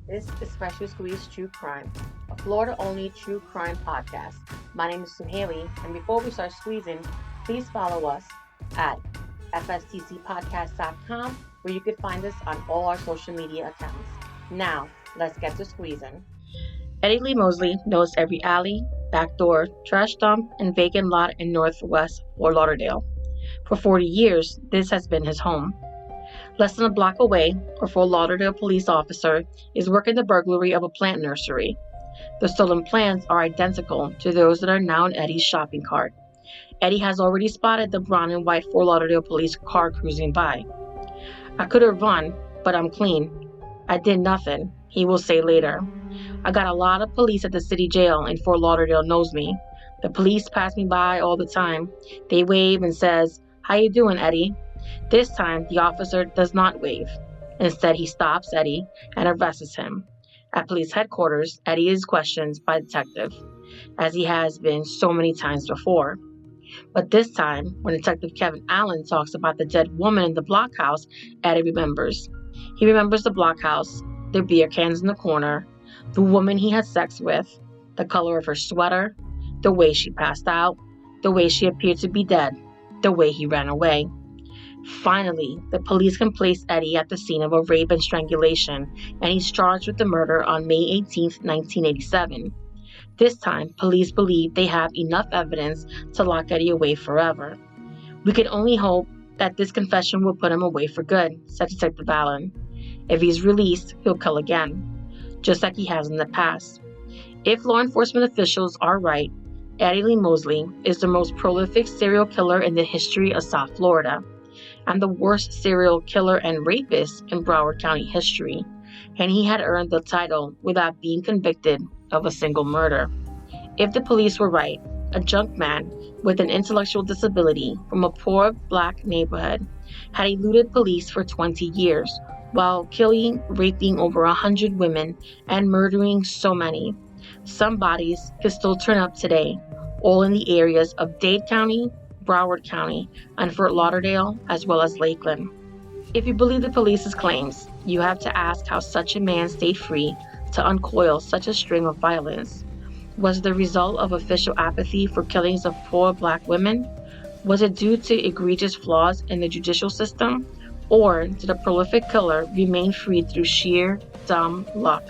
This is Special Squeeze True Crime, a Florida-only true crime podcast. My name is Suhaili, and before we start squeezing, please follow us at fstcpodcast.com, where you can find us on all our social media accounts. Now, let's get to squeezing. Eddie Lee Mosley knows every alley, back door, trash dump, and vacant lot in northwest Fort Lauderdale. For 40 years, this has been his home. Less than a block away, a Fort Lauderdale police officer is working the burglary of a plant nursery. The stolen plants are identical to those that are now in Eddie's shopping cart. Eddie has already spotted the brown and white Fort Lauderdale police car cruising by. I could have run, but I'm clean. I did nothing, he will say later. I got a lot of police at the city jail in Fort Lauderdale knows me. The police pass me by all the time. They wave and says, "How you doing, Eddie?" This time, the officer does not wave. Instead, he stops Eddie and arrests him. At police headquarters, Eddie is questioned by a detective, as he has been so many times before. But this time, when Detective Kevin Allen talks about the dead woman in the blockhouse, Eddie remembers. He remembers the blockhouse, the beer cans in the corner, the woman he had sex with, the color of her sweater, the way she passed out, the way she appeared to be dead, the way he ran away. Finally, the police can place Eddie at the scene of a rape and strangulation, and he's charged with the murder on May 18, 1987. This time, police believe they have enough evidence to lock Eddie away forever. "We can only hope that this confession will put him away for good," said Detective Allen. "If he's released, he'll kill again, just like he has in the past." If law enforcement officials are right, Eddie Lee Mosley is the most prolific serial killer in the history of South Florida, and the worst serial killer and rapist in Broward County history, and he had earned the title without being convicted of a single murder. If the police were right, a junk man with an intellectual disability from a poor black neighborhood had eluded police for 20 years while killing, raping over 100 women, and murdering so many. Some bodies could still turn up today, all in the areas of Dade County, Broward County, and Fort Lauderdale, as well as Lakeland. If you believe the police's claims, you have to ask how such a man stayed free to uncoil such a string of violence. Was it the result of official apathy for killings of poor black women? Was it due to egregious flaws in the judicial system? Or did a prolific killer remain free through sheer dumb luck?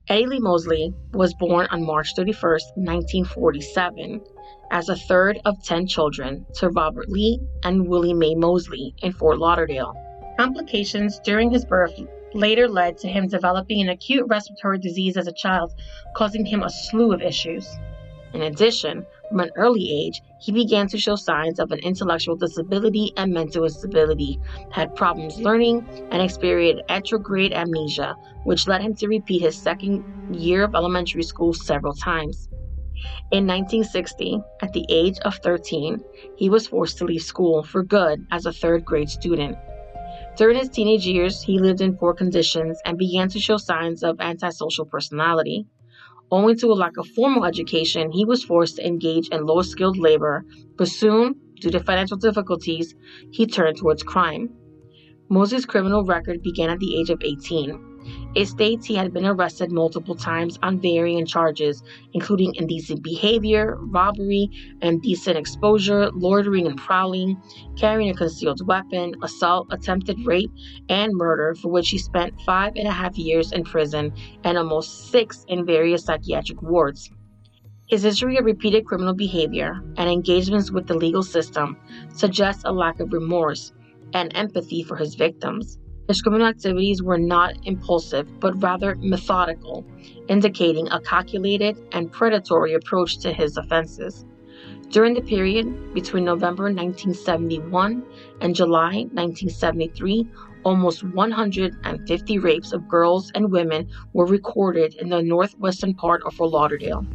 Eddie Lee Mosley was born on March 31, 1947, as a third of 10 children to Robert Lee and Willie Mae Mosley in Fort Lauderdale. Complications during his birth later led to him developing an acute respiratory disease as a child, causing him a slew of issues. In addition, from an early age, he began to show signs of an intellectual disability and mental instability, had problems learning, and experienced anterograde amnesia, which led him to repeat his second year of elementary school several times. In 1960, at the age of 13, he was forced to leave school for good as a third-grade student. During his teenage years, he lived in poor conditions and began to show signs of antisocial personality. Owing to a lack of formal education, he was forced to engage in low-skilled labor, but soon, due to financial difficulties, he turned towards crime. Mosley's criminal record began at the age of 18. It states he had been arrested multiple times on varying charges, including indecent behavior, robbery, indecent exposure, loitering and prowling, carrying a concealed weapon, assault, attempted rape, and murder, for which he spent 5.5 years in prison and almost 6 in various psychiatric wards. His history of repeated criminal behavior and engagements with the legal system suggests a lack of remorse and empathy for his victims. His criminal activities were not impulsive, but rather methodical, indicating a calculated and predatory approach to his offenses. During the period between November 1971 and July 1973, almost 150 rapes of girls and women were recorded in the northwestern part of Fort Lauderdale.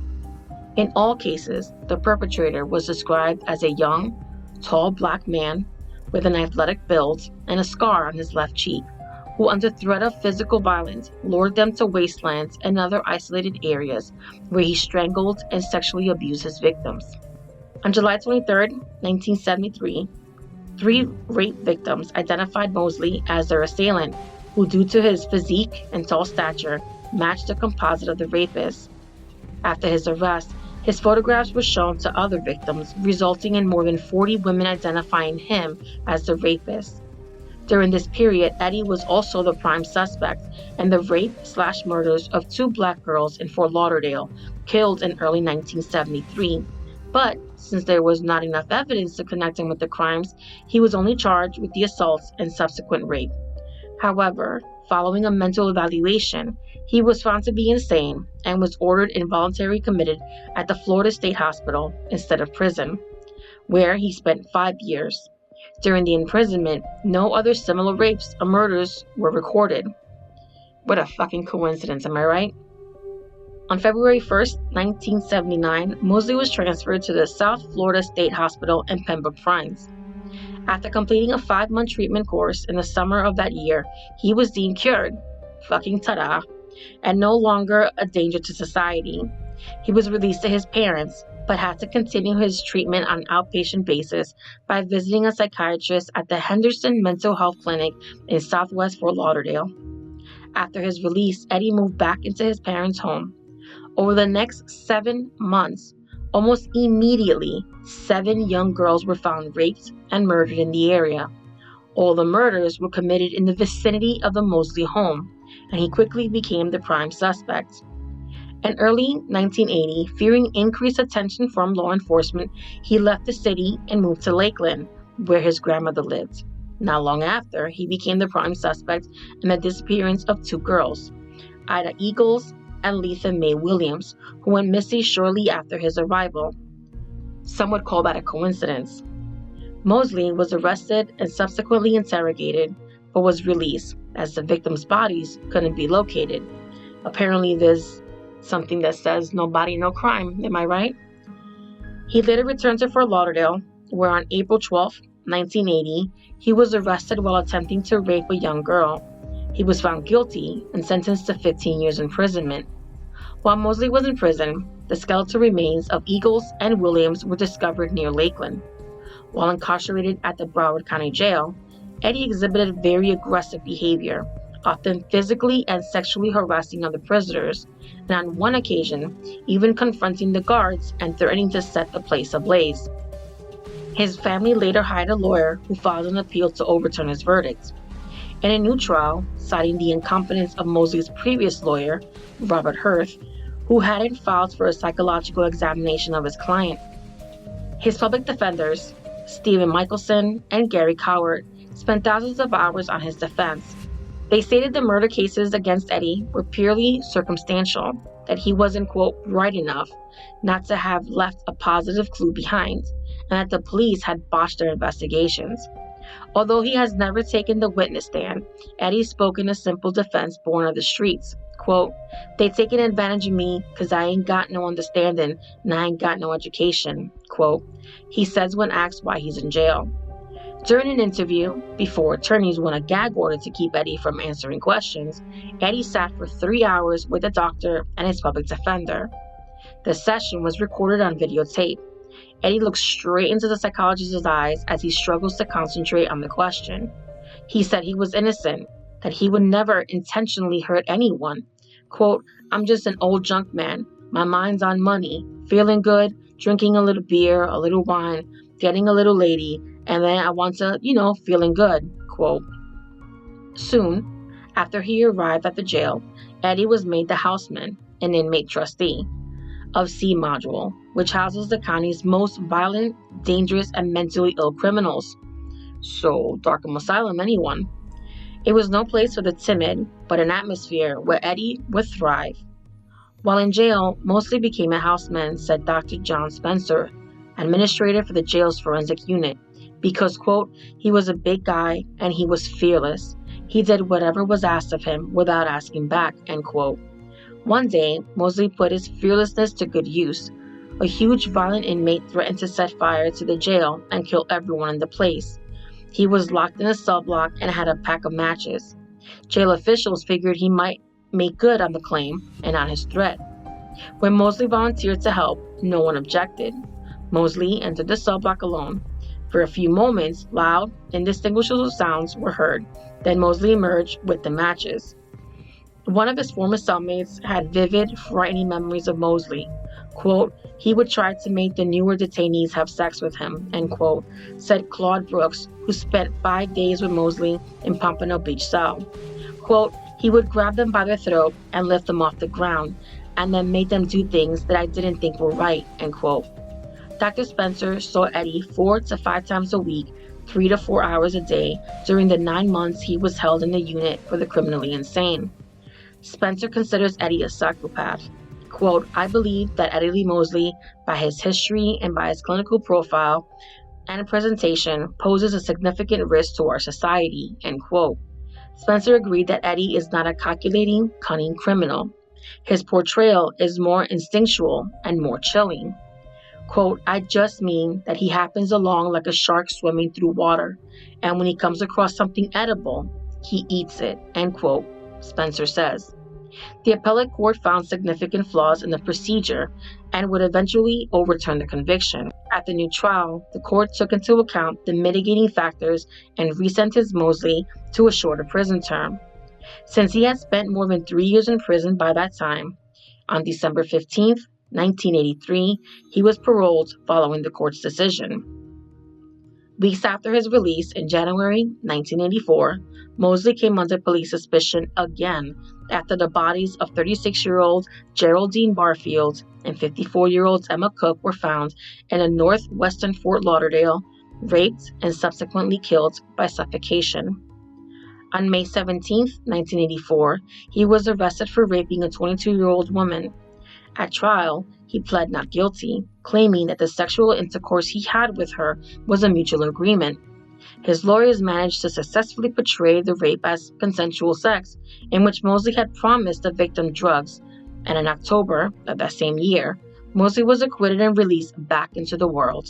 In all cases, the perpetrator was described as a young, tall black man with an athletic build and a scar on his left cheek, who under threat of physical violence lured them to wastelands and other isolated areas where he strangled and sexually abused his victims. On July 23, 1973, 3 rape victims identified Mosley as their assailant, who, due to his physique and tall stature, matched the composite of the rapist. After his arrest, his photographs were shown to other victims, resulting in more than 40 women identifying him as the rapist. During this period, Eddie was also the prime suspect in the rape/murders of 2 black girls in Fort Lauderdale, killed in early 1973. But since there was not enough evidence to connect him with the crimes, he was only charged with the assaults and subsequent rape. However, following a mental evaluation, he was found to be insane and was ordered involuntarily committed at the Florida State Hospital instead of prison, where he spent 5 years. During the imprisonment, no other similar rapes or murders were recorded. What a fucking coincidence, am I right? On February 1st, 1979, Mosley was transferred to the South Florida State Hospital in Pembroke Pines. After completing a 5-month treatment course in the summer of that year, he was deemed cured, fucking ta-da, and no longer a danger to society. He was released to his parents, but had to continue his treatment on an outpatient basis by visiting a psychiatrist at the Henderson Mental Health Clinic in Southwest Fort Lauderdale. After his release, Eddie moved back into his parents' home. Over the next 7 months, almost immediately, 7 young girls were found raped and murdered in the area. All the murders were committed in the vicinity of the Mosley home, and he quickly became the prime suspect. In early 1980, fearing increased attention from law enforcement, he left the city and moved to Lakeland, where his grandmother lived. Not long after, he became the prime suspect in the disappearance of 2 girls, Ida Eagles and Letha Mae Williams, who went missing shortly after his arrival. Some would call that a coincidence. Mosley was arrested and subsequently interrogated, but was released, as the victims' bodies couldn't be located. Apparently, there's something that says no body, no crime, am I right? He later returned to Fort Lauderdale, where on April 12, 1980, he was arrested while attempting to rape a young girl. He was found guilty and sentenced to 15 years imprisonment. While Mosley was in prison, the skeletal remains of Eagles and Williams were discovered near Lakeland. While incarcerated at the Broward County Jail, Eddie exhibited very aggressive behavior, often physically and sexually harassing other prisoners, and on one occasion, even confronting the guards and threatening to set the place ablaze. His family later hired a lawyer who filed an appeal to overturn his verdict. In a new trial, citing the incompetence of Mosley's previous lawyer, Robert Hirth, who hadn't filed for a psychological examination of his client. His public defenders, Stephen Michelson and Gary Coward, spent thousands of hours on his defense. They stated the murder cases against Eddie were purely circumstantial, that he wasn't, quote, bright enough not to have left a positive clue behind, and that the police had botched their investigations. Although he has never taken the witness stand, Eddie spoke in a simple defense born of the streets. Quote, "They taking advantage of me because I ain't got no understanding and I ain't got no education," quote, he says when asked why he's in jail. During an interview, before attorneys won a gag order to keep Eddie from answering questions, Eddie sat for 3 hours with a doctor and his public defender. The session was recorded on videotape. Eddie looks straight into the psychologist's eyes as he struggles to concentrate on the question. He said he was innocent, that he would never intentionally hurt anyone. Quote, "I'm just an old junk man. My mind's on money, feeling good, drinking a little beer, a little wine, getting a little lady, and then I want to, feeling good," quote. Soon, after he arrived at the jail, Eddie was made the houseman, an inmate trustee, of C Module, which houses the county's most violent, dangerous, and mentally ill criminals. So, Darkham Asylum, anyone. It was no place for the timid, but an atmosphere where Eddie would thrive. While in jail, Mosley became a houseman, said Dr. John Spencer, administrator for the jail's forensic unit, because, quote, "he was a big guy and he was fearless. He did whatever was asked of him without asking back," end quote. One day, Mosley put his fearlessness to good use. A huge violent inmate threatened to set fire to the jail and kill everyone in the place. He was locked in a cell block and had a pack of matches. Jail officials figured he might make good on the claim and on his threat. When Mosley volunteered to help, no one objected. Mosley entered the cell block alone. For a few moments, loud, indistinguishable sounds were heard. Then Mosley emerged with the matches. One of his former cellmates had vivid, frightening memories of Mosley. Quote, he would try to make the newer detainees have sex with him, end quote, said Claude Brooks, who spent 5 days with Mosley in Pompano Beach cell. Quote, he would grab them by their throat and lift them off the ground, and then make them do things that I didn't think were right, end quote. Dr. Spencer saw Eddie 4 to 5 times a week, 3 to 4 hours a day, during the 9 months he was held in the unit for the criminally insane. Spencer considers Eddie a psychopath. Quote, I believe that Eddie Lee Mosley, by his history and by his clinical profile and presentation, poses a significant risk to our society, end quote. Spencer agreed that Eddie is not a calculating, cunning criminal. His portrayal is more instinctual and more chilling. Quote, I just mean that he happens along like a shark swimming through water, and when he comes across something edible, he eats it, end quote, Spencer says. The appellate court found significant flaws in the procedure and would eventually overturn the conviction. At the new trial, the court took into account the mitigating factors and resentenced Mosley to a shorter prison term. Since he had spent more than 3 years in prison by that time, on December 15, 1983, he was paroled following the court's decision. Weeks after his release in January 1984, Mosley came under police suspicion again after the bodies of 36-year-old Geraldine Barfield and 54-year-old Emma Cook were found in a northwestern Fort Lauderdale, raped and subsequently killed by suffocation. On May 17, 1984, he was arrested for raping a 22-year-old woman. At trial, he pled not guilty, claiming that the sexual intercourse he had with her was a mutual agreement. His lawyers managed to successfully portray the rape as consensual sex, in which Mosley had promised the victim drugs, and in October of that same year, Mosley was acquitted and released back into the world.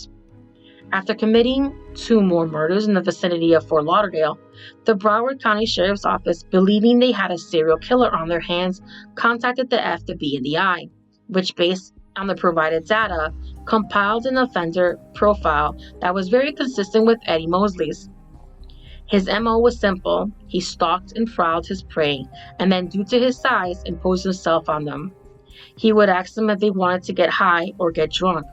After committing 2 more murders in the vicinity of Fort Lauderdale, the Broward County Sheriff's Office, believing they had a serial killer on their hands, contacted the FBI, which, based on the provided data, compiled an offender profile that was very consistent with Eddie Mosley's. His MO was simple. He stalked and prowled his prey, and then, due to his size, imposed himself on them. He would ask them if they wanted to get high or get drunk.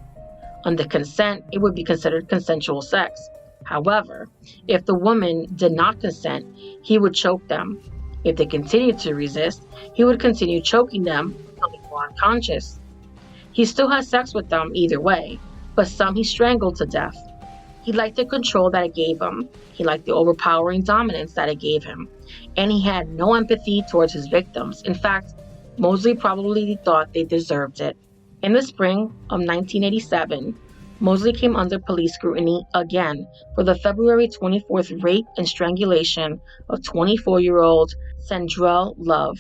Under consent, it would be considered consensual sex. However, if the woman did not consent, he would choke them. If they continued to resist, he would continue choking them until they were unconscious. He still had sex with them either way, but some he strangled to death. He liked the control that it gave him. He liked the overpowering dominance that it gave him. And he had no empathy towards his victims. In fact, Mosley probably thought they deserved it. In the spring of 1987, Mosley came under police scrutiny again for the February 24th rape and strangulation of 24-year-old Sandrell Love.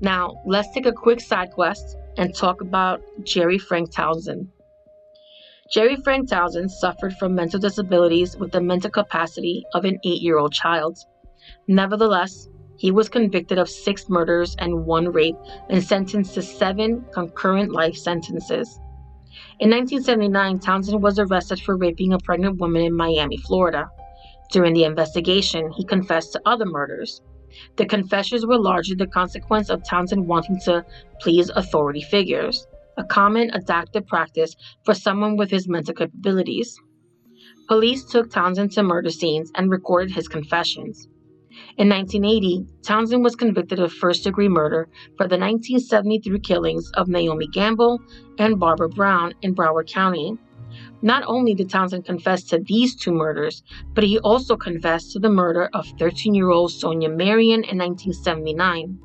Now, let's take a quick side quest and talk about Jerry Frank Townsend. Jerry Frank Townsend suffered from mental disabilities with the mental capacity of an 8-year-old child. Nevertheless, he was convicted of 6 murders and 1 rape and sentenced to 7 concurrent life sentences. In 1979, Townsend was arrested for raping a pregnant woman in Miami, Florida. During the investigation, he confessed to other murders. The confessions were largely the consequence of Townsend wanting to please authority figures, a common adaptive practice for someone with his mental capabilities. Police took Townsend to murder scenes and recorded his confessions. In 1980, Townsend was convicted of first-degree murder for the 1973 killings of Naomi Gamble and Barbara Brown in Broward County. Not only did Townsend confess to these 2 murders, but he also confessed to the murder of 13-year-old Sonia Marion in 1979.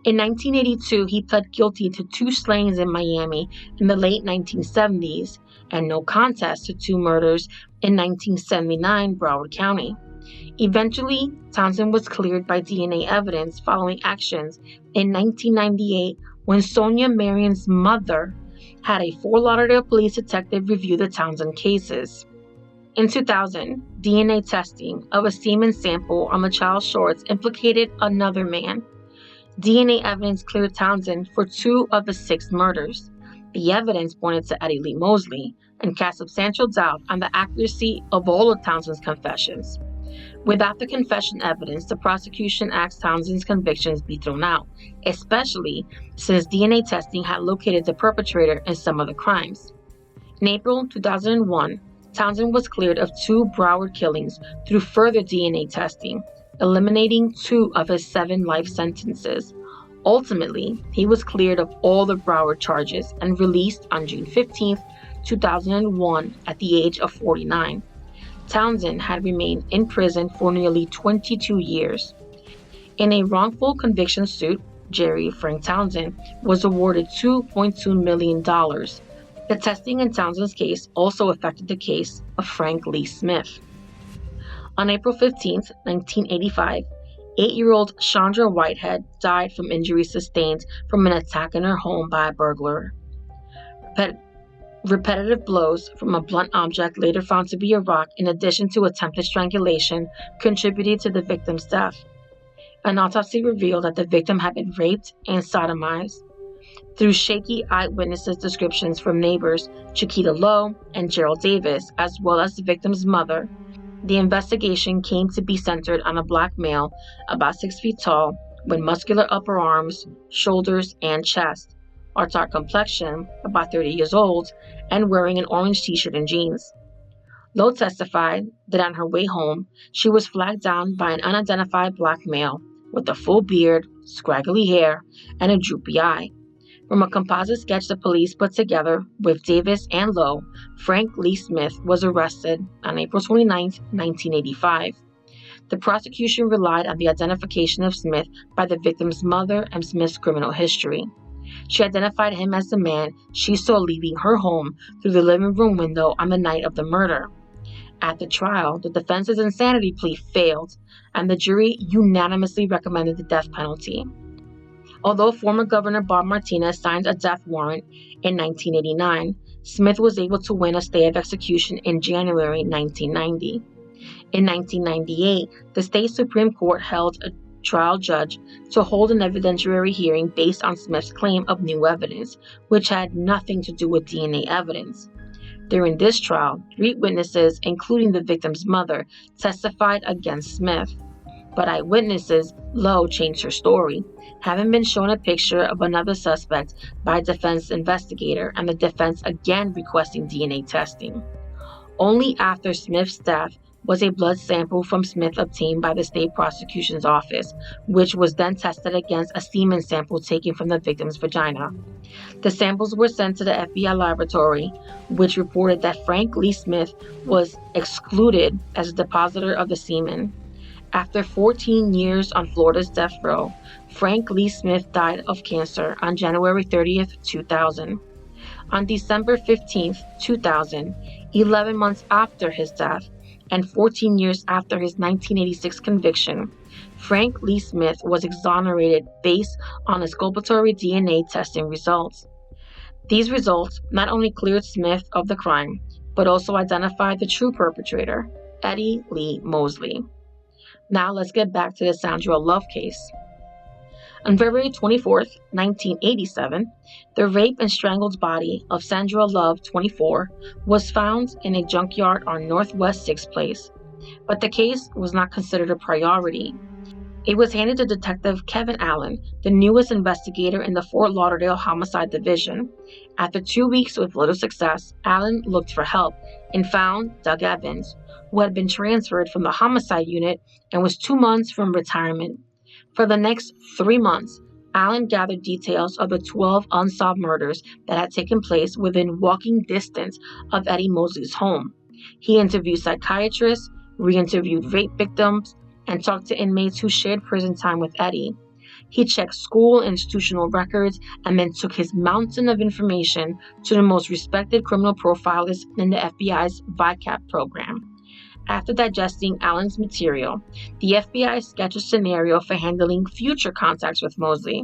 In 1982, he pled guilty to 2 slayings in Miami in the late 1970s and no contest to 2 murders in 1979 Broward County. Eventually, Townsend was cleared by DNA evidence following actions in 1998 when Sonia Marion's mother had a Fort Lauderdale police detective review the Townsend cases. In 2000, DNA testing of a semen sample on the child's shorts implicated another man. DNA evidence cleared Townsend for 2 of the 6 murders. The evidence pointed to Eddie Lee Mosley, and cast substantial doubt on the accuracy of all of Townsend's confessions. Without the confession evidence, the prosecution asked Townsend's convictions be thrown out, especially since DNA testing had located the perpetrator in some of the crimes. In April 2001, Townsend was cleared of 2 Broward killings through further DNA testing, eliminating 2 of his 7 life sentences. Ultimately, he was cleared of all the Broward charges and released on June 15, 2001 at the age of 49. Townsend had remained in prison for nearly 22 years. In a wrongful conviction suit, Jerry Frank Townsend was awarded $2.2 million. The testing in Townsend's case also affected the case of Frank Lee Smith. On April 15, 1985, 8-year-old Chandra Whitehead died from injuries sustained from an attack in her home by a burglar. Repetitive blows from a blunt object later found to be a rock, in addition to attempted strangulation, contributed to the victim's death. An autopsy revealed that the victim had been raped and sodomized. Through shaky eyewitnesses' descriptions from neighbors Chiquita Lowe and Gerald Davis, as well as the victim's mother, the investigation came to be centered on a black male about 6 feet tall, with muscular upper arms, shoulders, and chest, a dark complexion, about 30 years old, and wearing an orange t-shirt and jeans. Lowe testified that on her way home, she was flagged down by an unidentified black male with a full beard, scraggly hair, and a droopy eye. From a composite sketch the police put together with Davis and Lowe, Frank Lee Smith was arrested on April 29, 1985. The prosecution relied on the identification of Smith by the victim's mother and Smith's criminal history. She identified him as the man she saw leaving her home through the living room window on the night of the murder. At the trial, the defense's insanity plea failed, and the jury unanimously recommended the death penalty. Although former Governor Bob Martinez signed a death warrant in 1989, Smith was able to win a stay of execution in January 1990. In 1998, the state Supreme Court held a trial judge to hold an evidentiary hearing based on Smith's claim of new evidence, which had nothing to do with DNA evidence. During this trial, 3 witnesses, including the victim's mother, testified against Smith. But eyewitnesses, Lowe changed her story, having been shown a picture of another suspect by a defense investigator, and the defense again requesting DNA testing. Only after Smith's death was a blood sample from Smith obtained by the state prosecution's office, which was then tested against a semen sample taken from the victim's vagina. The samples were sent to the FBI laboratory, which reported that Frank Lee Smith was excluded as a depositor of the semen. After 14 years on Florida's death row, Frank Lee Smith died of cancer on January 30, 2000. On December 15, 2000, 11 months after his death, and 14 years after his 1986 conviction, Frank Lee Smith was exonerated based on exculpatory DNA testing results. These results not only cleared Smith of the crime, but also identified the true perpetrator, Eddie Lee Mosley. Now let's get back to the Sandra Love case. On February 24, 1987, the raped and strangled body of Sandra Love, 24, was found in a junkyard on Northwest 6th Place, but the case was not considered a priority. It was handed to Detective Kevin Allen, the newest investigator in the Fort Lauderdale Homicide Division. After 2 weeks with little success, Allen looked for help and found Doug Evans, who had been transferred from the homicide unit and was 2 months from retirement. For the next 3 months, Allen gathered details of the 12 unsolved murders that had taken place within walking distance of Eddie Mosley's home. He interviewed psychiatrists, re-interviewed rape victims, and talked to inmates who shared prison time with Eddie. He checked school and institutional records and then took his mountain of information to the most respected criminal profilers in the FBI's VICAP program. After digesting Allen's material, the FBI sketched a scenario for handling future contacts with Mosley.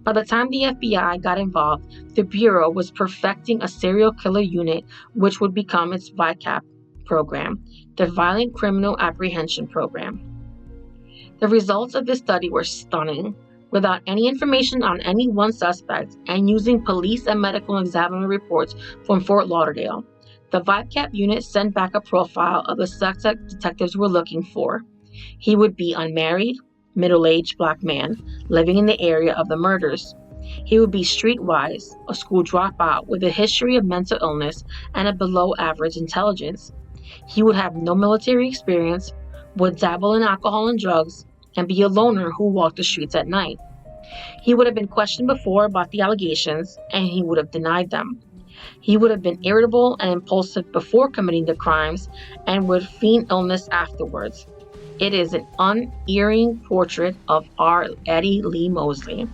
By the time the FBI got involved, the Bureau was perfecting a serial killer unit which would become its VICAP program, the Violent Criminal Apprehension Program. The results of this study were stunning. Without any information on any one suspect and using police and medical examiner reports from Fort Lauderdale, The VibeCap unit sent back a profile of the suspect detectives were looking for. He would be unmarried, middle-aged black man living in the area of the murders. He would be streetwise, a school dropout with a history of mental illness and a below-average intelligence. He would have no military experience, would dabble in alcohol and drugs, and be a loner who walked the streets at night. He would have been questioned before about the allegations, and he would have denied them. He would have been irritable and impulsive before committing the crimes and would feign illness afterwards. It is an unerring portrait of our Eddie Lee Mosley.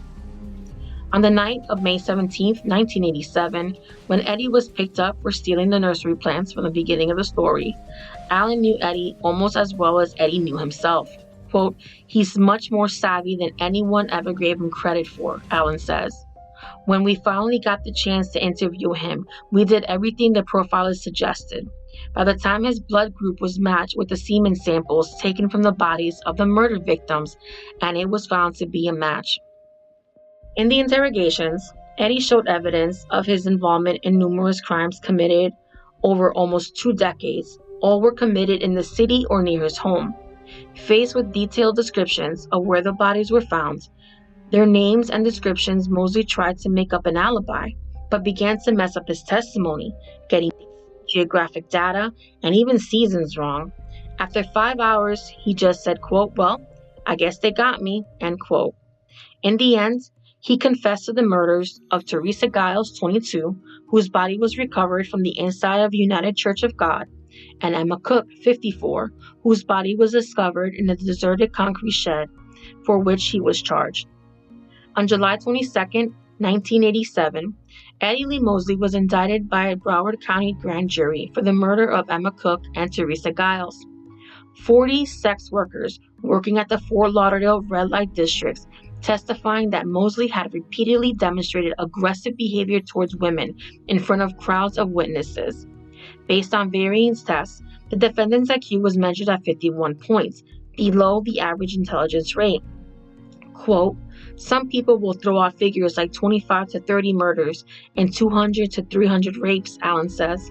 On the night of May 17, 1987, when Eddie was picked up for stealing the nursery plants from the beginning of the story, Alan knew Eddie almost as well as Eddie knew himself. Quote, "He's much more savvy than anyone ever gave him credit for," Alan says. "When we finally got the chance to interview him, we did everything the profilers suggested. By the time his blood group was matched with the semen samples taken from the bodies of the murder victims, and it was found to be a match." In the interrogations, Eddie showed evidence of his involvement in numerous crimes committed over almost 2 decades. All were committed in the city or near his home. Faced with detailed descriptions of where the bodies were found, their names and descriptions, Mosley tried to make up an alibi, but began to mess up his testimony, getting geographic data and even seasons wrong. After 5 hours, he just said, quote, "Well, I guess they got me," end quote. In the end, he confessed to the murders of Teresa Giles, 22, whose body was recovered from the inside of United Church of God, and Emma Cook, 54, whose body was discovered in a deserted concrete shed, for which he was charged. On July 22, 1987, Eddie Lee Mosley was indicted by a Broward County grand jury for the murder of Emma Cook and Teresa Giles. 40 sex workers working at the Fort Lauderdale red light districts testifying that Mosley had repeatedly demonstrated aggressive behavior towards women in front of crowds of witnesses. Based on variance tests, the defendant's IQ was measured at 51 points, below the average intelligence rate. Quote, "Some people will throw out figures like 25 to 30 murders and 200 to 300 rapes," Alan says.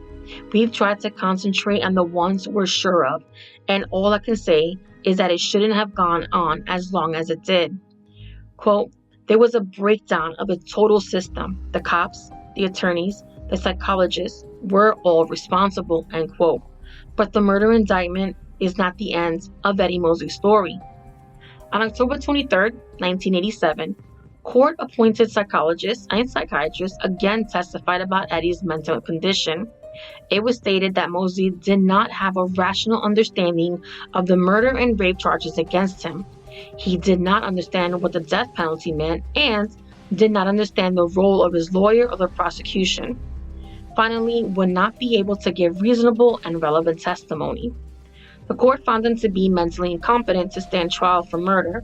"We've tried to concentrate on the ones we're sure of, and all I can say is that it shouldn't have gone on as long as it did." Quote, "There was a breakdown of the total system. The cops, the attorneys, the psychologists were all responsible," end quote. But the murder indictment is not the end of Eddie Mosley's story. On October 23, 1987, court-appointed psychologists and psychiatrists again testified about Eddie's mental condition. It was stated that Mosley did not have a rational understanding of the murder and rape charges against him. He did not understand what the death penalty meant and did not understand the role of his lawyer or the prosecution. Finally, would not be able to give reasonable and relevant testimony. The court found him to be mentally incompetent to stand trial for murder.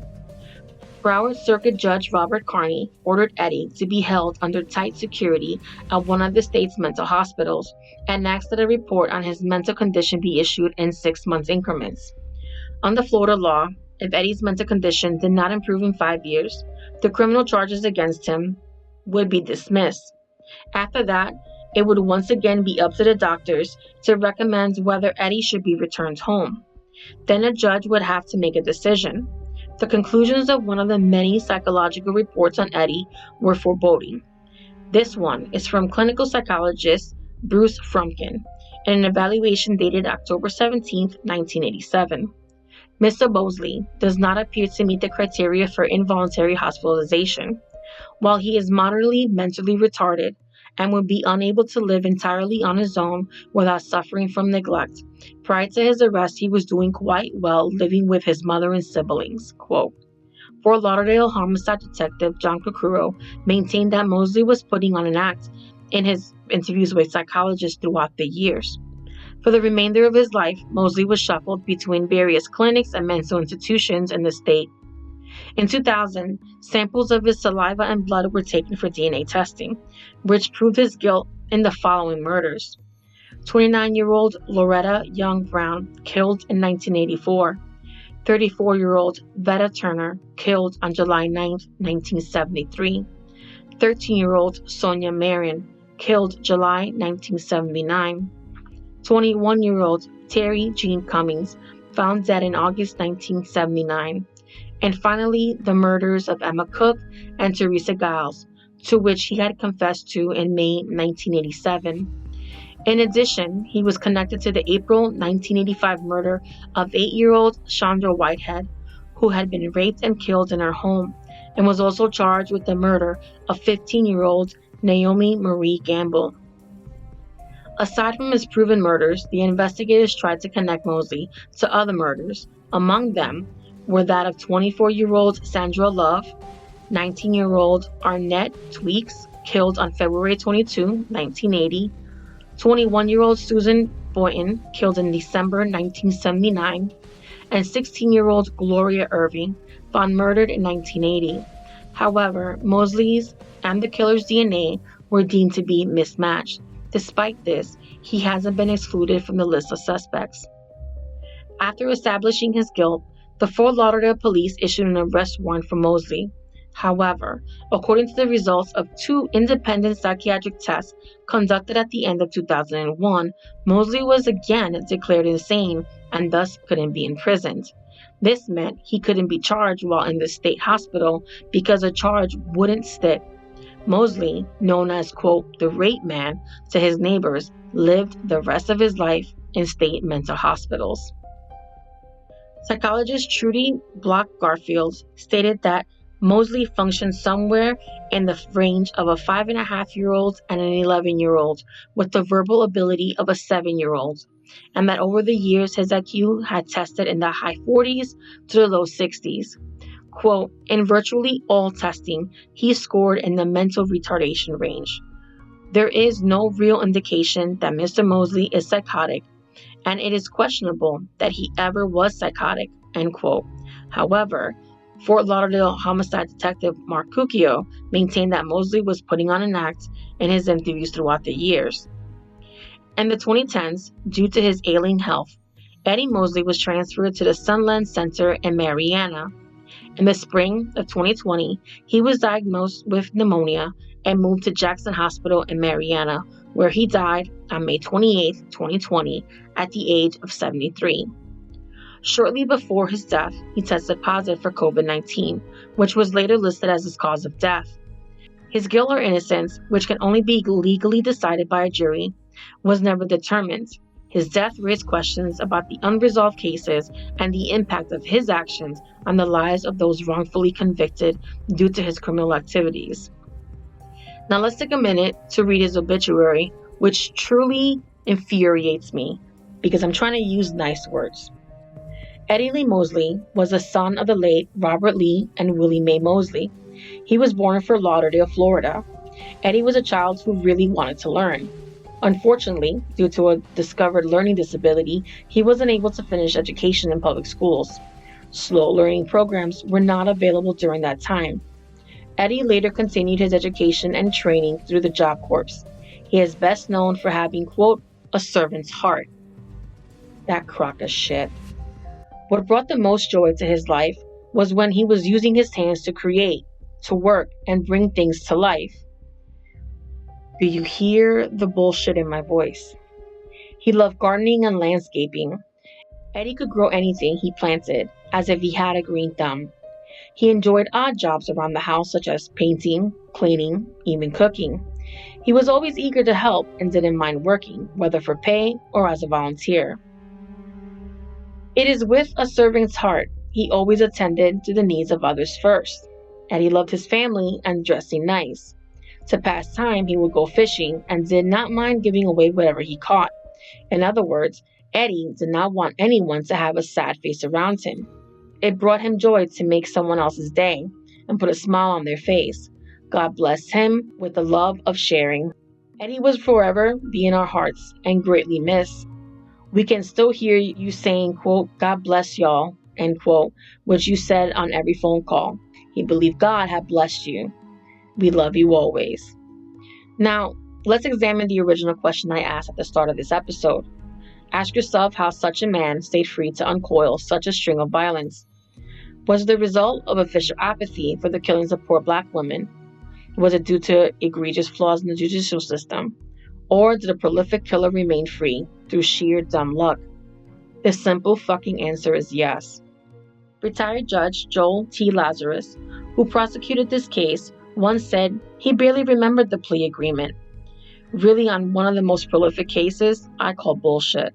Broward Circuit Judge Robert Carney ordered Eddie to be held under tight security at one of the state's mental hospitals and asked that a report on his mental condition be issued in 6-month increments. Under Florida law, if Eddie's mental condition did not improve in 5 years, the criminal charges against him would be dismissed. After that, it would once again be up to the doctors to recommend whether Eddie should be returned home. Then a judge would have to make a decision. The conclusions of one of the many psychological reports on Eddie were foreboding. This one is from clinical psychologist Bruce Frumkin in an evaluation dated October 17, 1987. Mr. Mosley does not appear to meet the criteria for involuntary hospitalization. While he is moderately mentally retarded and would be unable to live entirely on his own without suffering from neglect, prior to his arrest he was doing quite well living with his mother and siblings. Quote, Fort Lauderdale homicide detective John Kokuro maintained that Mosley was putting on an act in his interviews with psychologists throughout the years. For the remainder of his life, Mosley was shuffled between various clinics and mental institutions in the state. In 2000, samples of his saliva and blood were taken for DNA testing, which proved his guilt in the following murders. 29-year-old Loretta Young Brown, killed in 1984. 34-year-old Vetta Turner, killed on July 9, 1973. 13-year-old Sonia Marion, killed July 1979. 21-year-old Terry Jean Cummings, found dead in August 1979. And finally, the murders of Emma Cook and Teresa Giles, to which he had confessed to in May 1987. In addition, he was connected to the April 1985 murder of 8-year-old Chandra Whitehead, who had been raped and killed in her home, and was also charged with the murder of 15-year-old Naomi Marie Gamble. Aside from his proven murders, the investigators tried to connect Mosley to other murders. Among them were that of 24-year-old Sandra Love, 19-year-old Arnett Tweaks, killed on February 22, 1980, 21-year-old Susan Boynton, killed in December 1979, and 16-year-old Gloria Irving, found murdered in 1980. However, Mosley's and the killer's DNA were deemed to be mismatched. Despite this, he hasn't been excluded from the list of suspects. After establishing his guilt, the Fort Lauderdale police issued an arrest warrant for Mosley. However, according to the results of 2 independent psychiatric tests conducted at the end of 2001, Mosley was again declared insane and thus couldn't be imprisoned. This meant he couldn't be charged while in the state hospital because a charge wouldn't stick. Mosley, known as, quote, the rape man to his neighbors, lived the rest of his life in state mental hospitals. Psychologist Trudy Block Garfield stated that Mosley functioned somewhere in the range of a 5.5-year-old and an 11-year-old with the verbal ability of a 7-year-old, and that over the years his IQ had tested in the high 40s to the low 60s. Quote, in virtually all testing, he scored in the mental retardation range. There is no real indication that Mr. Mosley is psychotic, and it is questionable that he ever was psychotic, end quote. However, Fort Lauderdale homicide detective Mark Cucchio maintained that Mosley was putting on an act in his interviews throughout the years. In the 2010s, due to his ailing health, Eddie Mosley was transferred to the Sunland Center in Marianna. In the spring of 2020, he was diagnosed with pneumonia and moved to Jackson Hospital in Marianna, where he died on May 28, 2020, at the age of 73. Shortly before his death, he tested positive for COVID-19, which was later listed as his cause of death. His guilt or innocence, which can only be legally decided by a jury, was never determined. His death raised questions about the unresolved cases and the impact of his actions on the lives of those wrongfully convicted due to his criminal activities. Now let's take a minute to read his obituary, which truly infuriates me because I'm trying to use nice words. Eddie Lee Mosley was the son of the late Robert Lee and Willie Mae Mosley. He was born in Fort Lauderdale, Florida. Eddie was a child who really wanted to learn. Unfortunately, due to a discovered learning disability, he wasn't able to finish education in public schools. Slow learning programs were not available during that time. Eddie later continued his education and training through the Job Corps. He is best known for having, quote, a servant's heart. That crock of shit. What brought the most joy to his life was when he was using his hands to create, to work, and bring things to life. Do you hear the bullshit in my voice? He loved gardening and landscaping. Eddie could grow anything he planted, as if he had a green thumb. He enjoyed odd jobs around the house such as painting, cleaning, even cooking. He was always eager to help and didn't mind working, whether for pay or as a volunteer. It is with a servant's heart. He always attended to the needs of others first. Eddie loved his family and dressing nice. To pass time, he would go fishing and did not mind giving away whatever he caught. In other words, Eddie did not want anyone to have a sad face around him. It brought him joy to make someone else's day and put a smile on their face. God blessed him with the love of sharing. Eddie will forever be in our hearts and greatly missed. We can still hear you saying, quote, God bless y'all, end quote, which you said on every phone call. He believed God had blessed you. We love you always. Now, let's examine the original question I asked at the start of this episode. Ask yourself how such a man stayed free to uncoil such a string of violence. Was it the result of official apathy for the killings of poor Black women? Was it due to egregious flaws in the judicial system? Or did a prolific killer remain free through sheer dumb luck? The simple fucking answer is yes. Retired Judge Joel T. Lazarus, who prosecuted this case, once said he barely remembered the plea agreement. Really, on one of the most prolific cases, I call bullshit.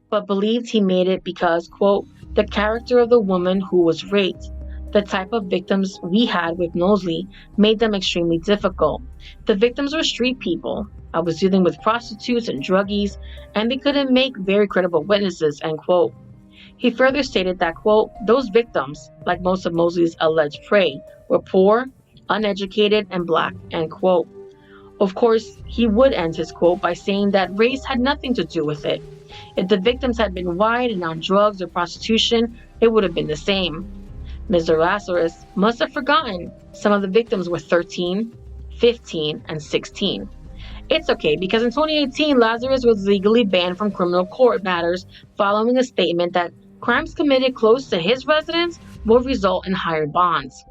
But believed he made it because, quote, the character of the woman who was raped, the type of victims we had with Mosley, made them extremely difficult. The victims were street people. I was dealing with prostitutes and druggies, and they couldn't make very credible witnesses, end quote. He further stated that, quote, those victims, like most of Mosley's alleged prey, were poor, uneducated, and black, end quote. Of course, he would end his quote by saying that race had nothing to do with it. If the victims had been white and on drugs or prostitution, it would have been the same. Mr. Lazarus must have forgotten some of the victims were 13, 15, and 16. It's okay, because in 2018, Lazarus was legally banned from criminal court matters following a statement that crimes committed close to his residence will result in higher bonds.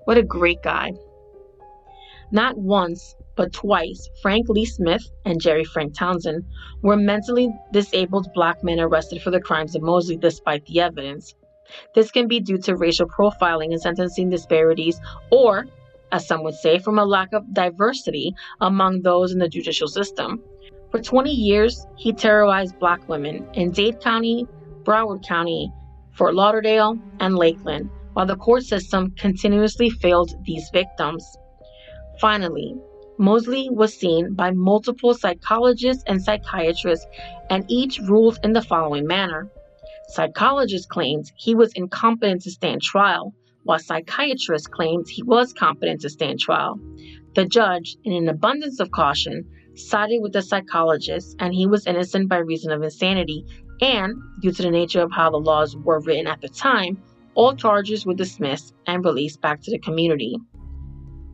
What a great guy. Not once, but twice, Frank Lee Smith and Jerry Frank Townsend were mentally disabled black men arrested for the crimes of Mosley despite the evidence. This can be due to racial profiling and sentencing disparities, or, as some would say, from a lack of diversity among those in the judicial system. For 20 years, he terrorized black women in Dade County, Broward County, Fort Lauderdale, and Lakeland, while the court system continuously failed these victims. Finally, Mosley was seen by multiple psychologists and psychiatrists, and each ruled in the following manner. Psychologists claimed he was incompetent to stand trial, while psychiatrists claimed he was competent to stand trial. The judge, in an abundance of caution, sided with the psychologist, and he was innocent by reason of insanity, and, due to the nature of how the laws were written at the time, all charges were dismissed and released back to the community.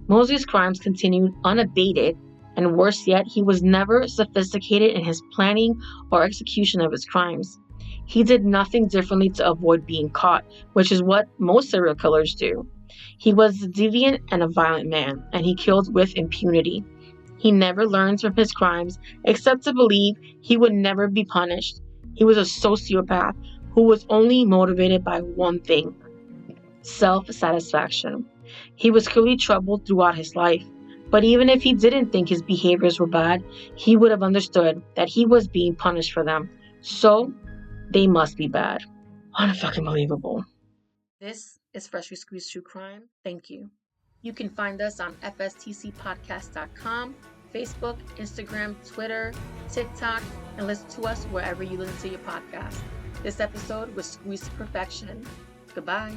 Mosley's crimes continued unabated, and worse yet, he was never sophisticated in his planning or execution of his crimes. He did nothing differently to avoid being caught, which is what most serial killers do. He was a deviant and a violent man, and he killed with impunity. He never learned from his crimes except to believe he would never be punished. He was a sociopath who was only motivated by one thing: self-satisfaction. He was clearly troubled throughout his life, but even if he didn't think his behaviors were bad, he would have understood that he was being punished for them. So, they must be bad. Unfucking believable. This is Freshly Squeezed True Crime. Thank you. You can find us on fstcpodcast.com, Facebook, Instagram, Twitter, TikTok, and listen to us wherever you listen to your podcast. This episode was squeezed to perfection. Goodbye.